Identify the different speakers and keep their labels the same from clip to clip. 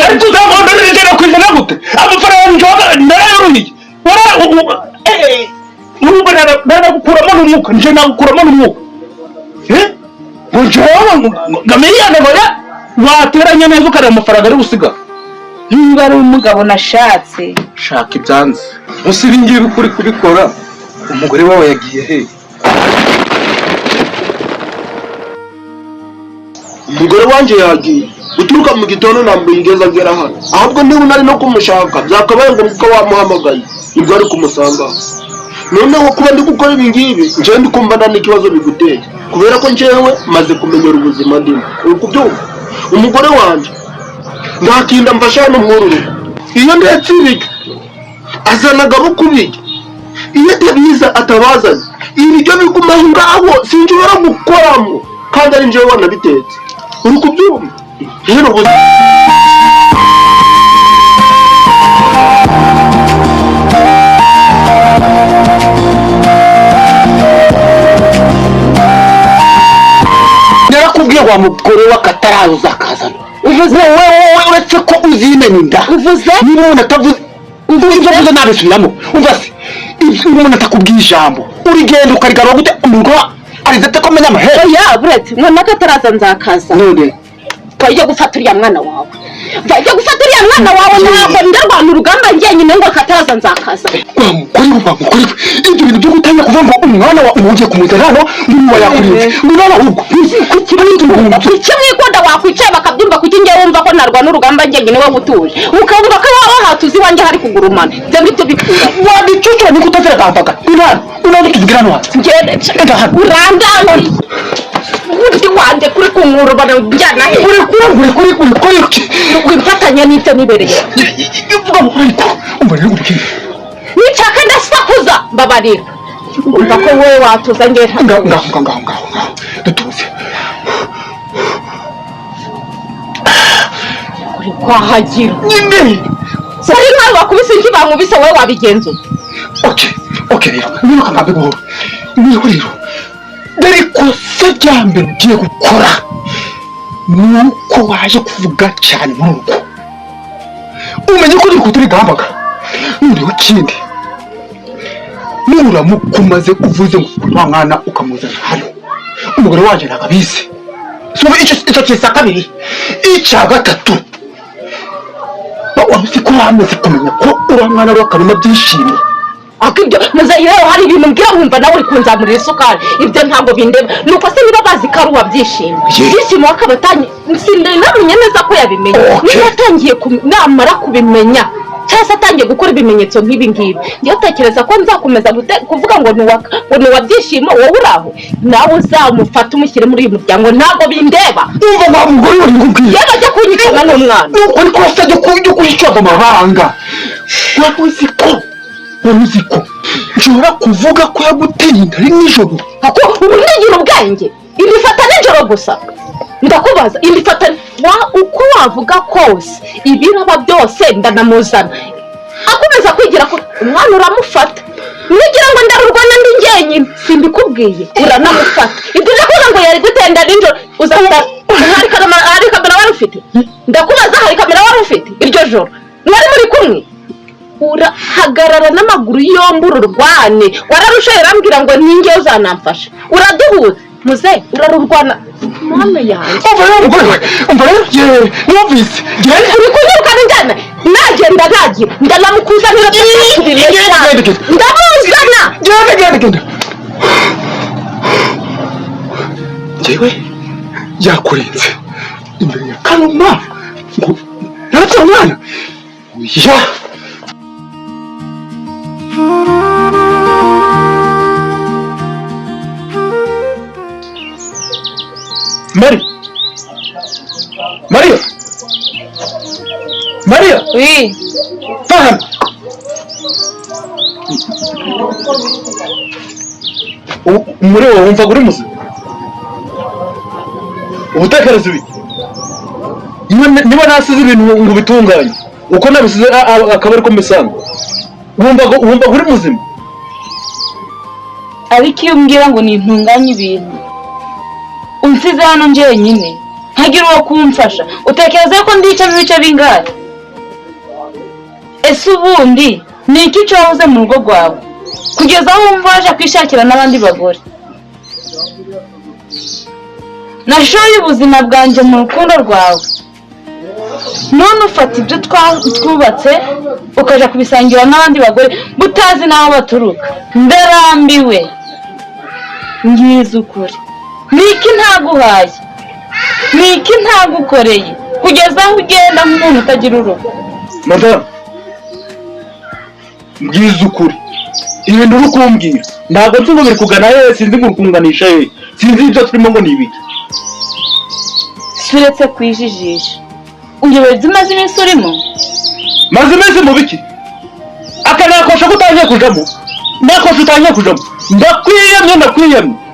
Speaker 1: ariko uzagomba n'igera kwizana gute amafaranga njoga nararuhiye urumva naragukuramo n'umwuka nje nagukuramo n'umwuka njoga gamiliyoni goya wateranye neza ukareba amafaranga ari gusiga
Speaker 2: niba ari umugabo nashatse
Speaker 1: shaka ibyanze musiri ngiye ukuri kubikora umugore wawe yagiye he
Speaker 3: umugore wanje yagiye uturuka mu gitondo nambaye ingeza ngera hano ahubwo niba unari no kumushaka byakabaye ngo muko wamuhamagaye nibwo ari kumusanga noneho kuba ndi gukora ibi ngibi njewe ndi kumva nta n'ikibazo biguteye kubera ko njewe maze kumenyera ubuzima ndimo uri kubyumva umugore wanje ntakinda mfasha hano mw'uru iyo ndetse ibiryo azanaga abo kubirya iyo atabiza atabazanye ibiryo bigumaho ngaho sinshobora gukoramo kandi ari njewe wanabitetse uri kubyumva rero ubuzima
Speaker 1: narakubwiye wa mugore w'akataraza akazana uvuze wowe uretse ko uzimenya inda uvuze niba umuntu atavuze uvuze nabisubiramo umva se umuntu atakubwiye ijambo urigenda ukarigarura gute umuntu arizete ko amenya amahera
Speaker 2: ya buretse mwana akataraza nzakaza
Speaker 1: none
Speaker 2: bajya gufata uriya mwana wawe bajya gufata uriya mwana wawe ntabwo ndarwana urugamba njyenyine ngo akataraza nzakaza
Speaker 1: wamukuri ibyo bintu byo gutanya kuvuga ngo umwana wa ugiye kumuzana hano n'uwa yakurinze umwana ahubwo
Speaker 2: kuki mwikunda wakwicaye bakabyumva kuki njye wumva ko narwana urugamba njyenyine we gutuje ukavuga ko wawe hatuzi wanjye hari kugurumana ibyo ngibyo bikura
Speaker 1: wabicocora niko utazira gambaga unani tuvugira hano hasi
Speaker 2: urandano undi wande kuri kunkuru banajyana uri mfatanya n'ibyo nibereye
Speaker 1: uvuga ngo umva rero urikindi
Speaker 2: nichaka ndasakuza mbabarira umva ko wowe watuza ngera
Speaker 1: ngaho dutuze
Speaker 2: uri kwahagira nyine sari nkawe wakubise iki bankubise wowe wabigenza
Speaker 1: okay rero niba kambabe buhoro rero dore kosa rya mbere ugiye gukora nuko waje kuvuga cyane muri urugo umenye ko uri kuturi gambaga nuriho kindi nuramuka umaze uvuze ngo wa mwana ukamuzana hano umugore wanje nakabizi so icyo cyesa kabiri icya gatatu wamusi ko wamaze kumenya ko uriya mwana w'akanuma byishimo
Speaker 2: akibyo muzayireho hari ibintu mbwira wumva nawe uri kunzamurira isukari ibyo ntabwo bindeba nuko se niba bazi ko ari uwabyishimo byishimo akabatanye namenye neza ko yabimenye niba atangiye namara kubimenya cyangwa atangiye gukora ibimenyetso nk'ibi ngibi ngiye utekereza ko nzakomeza kuvuga ngo ni uwabyishimo wowe uri aho nawe uzamufata umushyire muri uyu muryango ntabwo bindeba
Speaker 1: umva wa mugore uri kubwira
Speaker 2: yaba ajya kunyicana n'umwana
Speaker 1: nuko ariko wasabye kujya kuyicaza amabanga uzi ko nshobora kuvuga ko yaguteye inda ari nijoro
Speaker 2: ako ubu ntigira ubwenge ibifata nijoro gusa ndakubaza ibifata uko wavuga kose ibiraba byose ndanamuzana akomeza kwigira ko umwana uramufata nigira ngo ndarurwana ndi njyenyine simbikubwiye uranamufata ibyo ndakuvuga ngo yari gutenda nijoro uzahora hari kamera wari ufite ndakubaza hari kamera wari ufite iryo joro mwari muri kumwe urahagarara n'amaguru yombi ururwane wararushaye urambwira ngo ninge uzanamfasha uraduhuza muze urarurwana mama yanjye
Speaker 1: umva rero numvise
Speaker 2: uri kunyirukana njyana nagenda nagira ndanamukuzanira ndamuzana
Speaker 1: genda njyewe yakurinze imbere ya kanuma ngo naratse umwana ya Maria
Speaker 2: oui
Speaker 1: faham muri wowe wumva uri muzima ubutekereza ibi niba nasize ibintu ngo bitunganye uko nabisize akaba ariko misanga wumva uri muzima
Speaker 2: ariko iyo umbwira ngo nintunganye ibintu unsize hano njyenyine nkagira uwo kumfasha, utekereza ko ndicamo ibice bingahe? Ese ubundi ni iki cyahoze mu rugo rwawe kugeza aho wumva waje kwishakira n'abandi bagore? Nashoye ubuzima bwanjye mu rukundo rwawe, none ufata ibyo twubatse ukaja kubisangira n'abandi bagore butazi n'aho baturuka. Ndarambiwe, ngize ukuri. Niki ntaguhaye, niki ntagukoreye kugeza aho ugenda nk'umuntu utagira urugo?
Speaker 1: Madame, ngize ukuri. Ibintu uri kumbwira ntabwo nzi ngo biri kugana hehe, sinzi ngo ukunganisha hehe, sinzi ibyo turimo ngo ni ibiki.
Speaker 2: Suretse kwijijisha, uyobereza umaze iminsi urimo?
Speaker 1: Maze iminsi mu biki? Aka nakosha kutangiye kujamo, nakosha utangiye kujamo. Ndakwiyemye,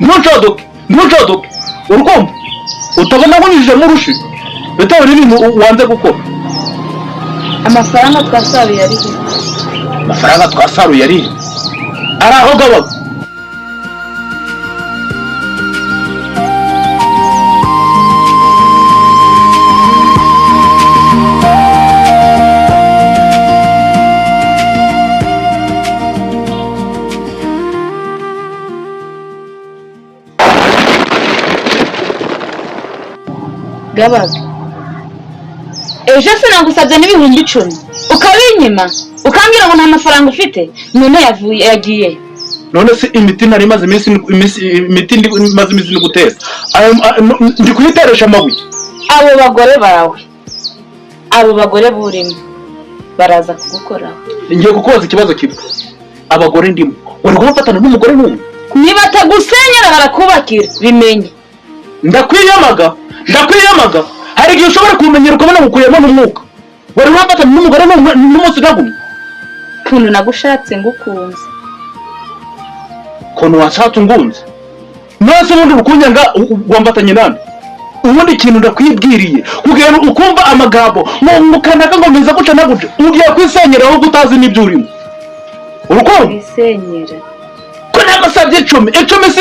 Speaker 1: ntucodoke. Urukumva utabona nkunjije mu rushi bitewe n'ibintu wanze gukora.
Speaker 2: Amafaranga twasaruye ari he?
Speaker 1: Amafaranga twasaruye ari he? Ari aho gabaga.
Speaker 2: Gabaga, ejo sinagusabye n'ibihumbi 10 ukabinyima, ukambwira ngo nta mafaranga ufite, none yagiye.
Speaker 1: None se imiti nari maze iminsi ni gutera, ndi kuyiteresha amabuye.
Speaker 2: Abo bagore burimo baraza kugukoraho.
Speaker 1: Ngiye kukubaza ikibazo kimwe, abagore ndimo uri gufatana n'umugore n'umwe?
Speaker 2: Niba atagusenyera barakubakira, bimenye.
Speaker 1: Ndakwiyamaga, hari igihe ushobora kumenyera ukabona gukuyemo n'umwuka. Wari wafatana n'umugore n'umunsi nagumye?
Speaker 2: Kuntu nagushatse ngukunze.
Speaker 1: Kono washatse ungunze? Nose ubundi urukunyanga wambatanye nande? Ubundi ikintu ndakwibwiriye kugenda ukumva amagambo mukanaga ngo meza guca naguca, ugiye kwisenyera aho gutazi n'ibyo urimo. Urukundo
Speaker 2: kwisenyera
Speaker 1: ko nagusabye 10 si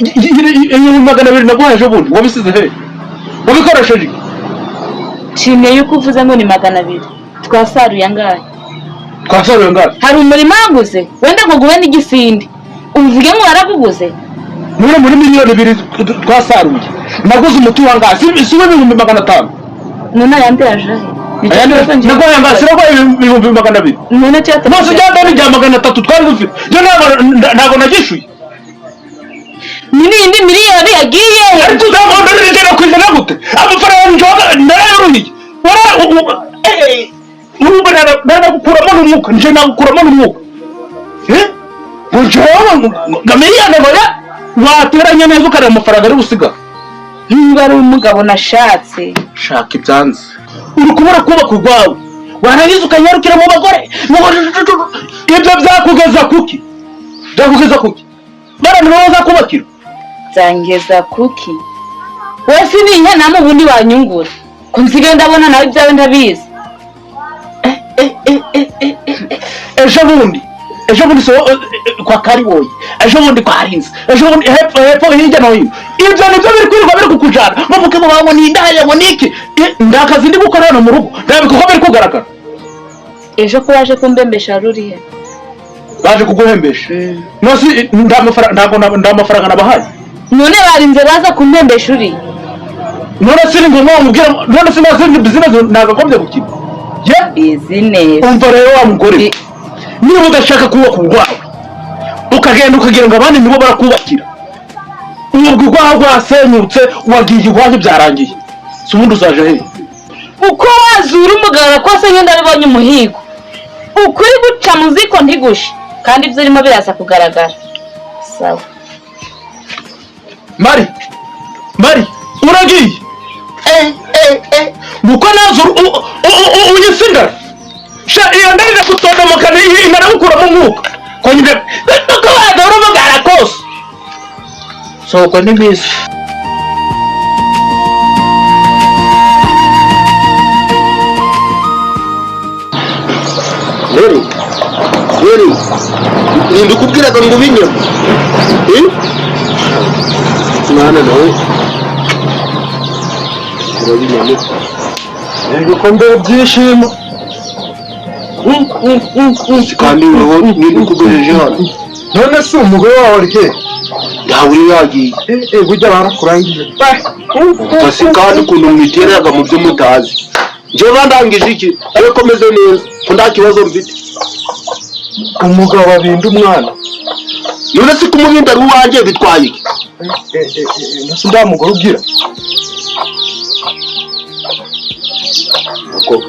Speaker 1: 200 naguhaye ejo bundi, wabisize he? Wabikoresheje?
Speaker 2: Nshimiye yuko uvuze ngo ni 200. Twasaruye angahe?
Speaker 1: Twasaruye angahe? Hari
Speaker 2: umurima waguze wenda ngo guhe n'igisindi, uvuge ngo waraguguze?
Speaker 1: Muri miliyoni 2 twasaruye. Naguze umuti wangahe? Si 500. None
Speaker 2: ayandi yaje
Speaker 1: nako yangasira ko 200.
Speaker 2: None cyata
Speaker 1: Nose cyata ni 300 twari dufite. Je ntago nagishuye.
Speaker 2: Nini indi miliyoni yagiye he?
Speaker 1: Ariko ndabona ndagera kwizana gute? Amafaranga njoga ndararuhiye. Ubu bana n'umwuka, nje nagukuramo n'umwuka. Njoga gamiyana baya wateranye neza ukara amafaranga ari gusiga.
Speaker 2: Niba ari umugabo nashatse,
Speaker 1: shaka ibyanze. Uri kubura kuba kugwawe. Waragize ukanyarukira mu bagore. Ibyo byakugeza kuki? Bara nibaza kubakira.
Speaker 2: Zangeza kuki? Wese ninya namo bundi wanyungura. Kunzige ndabona nawe byawe ndabizi.
Speaker 1: Ejo bundi so kwa Kariboyi, ejo bundi kwa Harinzi, ejo bundi hepfo hirya no hino. Ibyo nibyo biri kwirirwa biri kukujana. Bavuga ngo bango ni indaya ngo niki. Ndakazi ndi gukora hano mu rugo. Ndabiko biri kugaragara.
Speaker 2: Ejo ko waje kumbembesha rurihe?
Speaker 1: Baje kuguhembesha. Nosi ndamafaranga nabahaye.
Speaker 2: None barinze baza kumbembesha uri.
Speaker 1: None siri ngo mubwira, none sinazi business nagakomye gukina.
Speaker 2: Business.
Speaker 1: Umva rero wa mugore. Niba udashaka kubaka urwawe ukagenda ukagira ngo abandi nibo barakubakira, ubwo urwawe rwasenyutse wagiye iwanyu byarangiye, si ubundi uzaje he?
Speaker 2: Uko wazura umugara kose ngenda ribonye umuhigo, ukuri guca muziko ntigushe kandi ibyo urimo biraza kugaragara. Sawa
Speaker 1: Mari uragiye buko nazo unyisindara sha iyo ndarira kutonda mukane imara gukura mu mwuka konyine ko wadora umugara kose so ko ni bisi.
Speaker 3: Yeri ndikubwiraga ngo binyama mwana nawe turabimenye
Speaker 1: Yego ko mbere byishimo.
Speaker 3: kandi weho ni kugejeje hano
Speaker 1: None se umugore wawe ari he?
Speaker 3: yahuri yagiye
Speaker 1: Burya barakurangije.
Speaker 3: kasi kandi ukuntu mwitereraga mu byo mutazi njyewe bandangije iki ariko meze neza ko nta kibazo mfite
Speaker 1: Umugabo abinda umwana.
Speaker 3: none se kumubinda ari uwanjye bitwaye iki
Speaker 1: Nasi nda mugore ugira.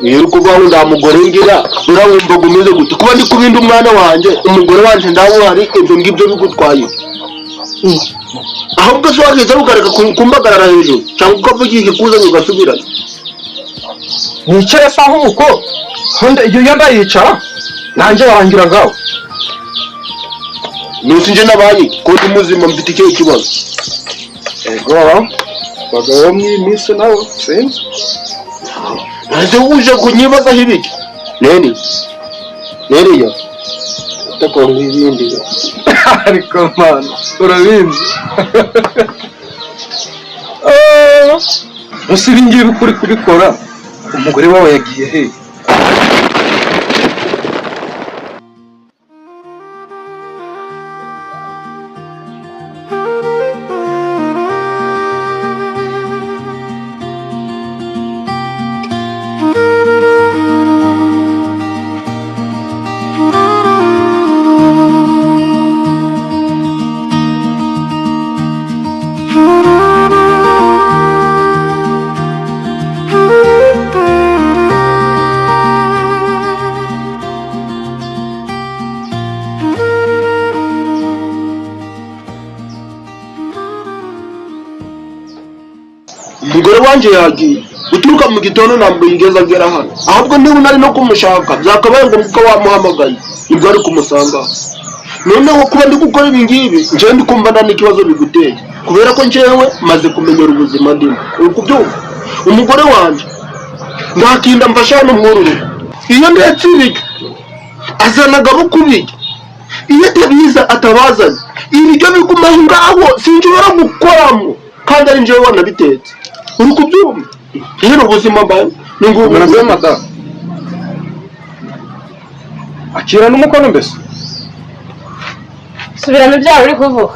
Speaker 3: iyo uri kuvuga ngo nta mugore ngira urawumva umeze gute kuba ndi kubinda umwana wanjye umugore wanjye ndawuhari ibyo ngibyo bigutwaye ahubwo se wagize ukareka kumbagarara hejuru cyangwa ukavuga ikikuzanye ugasubirana
Speaker 1: Nicare se aho uko. Honda iyo yanda yicara. Nanjye warangira ngaho.
Speaker 3: nusi nje nabaye ko ndi muzima mfite icyo kibazo
Speaker 1: Ego. Bagabo mw'iminsi nawe sinzi.
Speaker 3: ese uje kunyibazaho ibiki neni ya utakora ibindi
Speaker 1: Ariko man, urabizi. Ese ibi ngibi ukuri kubikora umugore wawe yagiye he?
Speaker 3: umugore wanjye yagiye uturuka mu gitondo ntabwo yigeze agera hano ahubwo niba unari no kumushaka byakabaye ngombwa ko wamuhamagaye nibwo ari kumusanga noneho kuba ndi gukora ibi ngibi njyewe ndi kumva nta n'ikibazo biguteye kubera ko njyewe maze kumenyera ubuzima ndimo uri kubyumva umugore wanjye ntakinda mfasha hano mwurure iyo ndetse ibiryo azanaga abo kubirya iyo atabiza atabazanye ibiryo bigumaho ngaho sinshobora gukoramo kandi ari njyewe wanabitetse uri kubyumva rero ubuzima mbaye ni ngubu
Speaker 1: Murabe madamu. Akira n'umukono mbese.
Speaker 2: subiramo ibyawe uri kuvuga.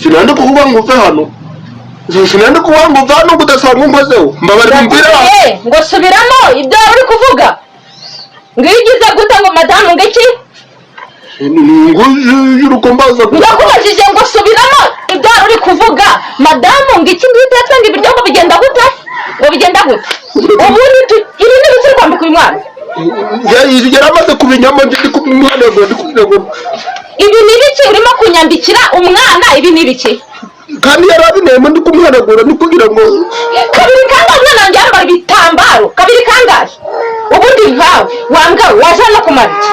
Speaker 3: sinande kuvuga ngo uve hano sinande kuvuga ngo uve hano udasanga umbazeho mbabarira umvira
Speaker 2: ngo subiramo ibyawe uri kuvuga ngo iyo ugize gute ngo madamu ngo iki
Speaker 3: y'urukombaza
Speaker 2: ndakubajije ngo subiramo ibyawe uri kuvuga madamu ngo iki ngitetse ngo ibiryo ngo bigenda gute ubundi ibi ni ibiki kwambika uyu mwana
Speaker 3: yaramaze kubinyamo ndi kumwihanagura ndi kugira ngo
Speaker 2: ibi ni ibiki urimo kunyambikira umwana ibi ni ibiki
Speaker 3: kandi yari abineyemo ndi kumwihanagura ndi kugira ngo
Speaker 2: kabiri kangahe umwana wanjye yambara ibitambaro kabiri kangahe ubundi nkawe wangawe waje no kumara iki